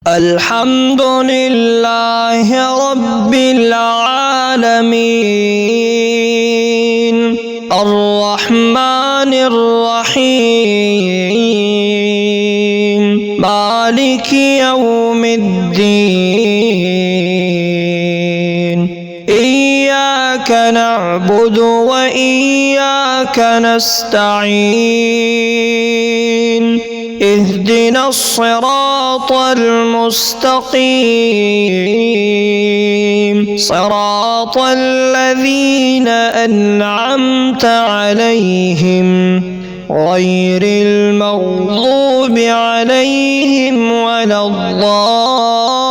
الحمد لله رب العالمين الرحمن الرحيم مالك يوم الدين إياك نعبد وإياك نستعين اهدنا الصراط المستقيم صراط الذين أنعمت عليهم غير المغضوب عليهم ولا الضالين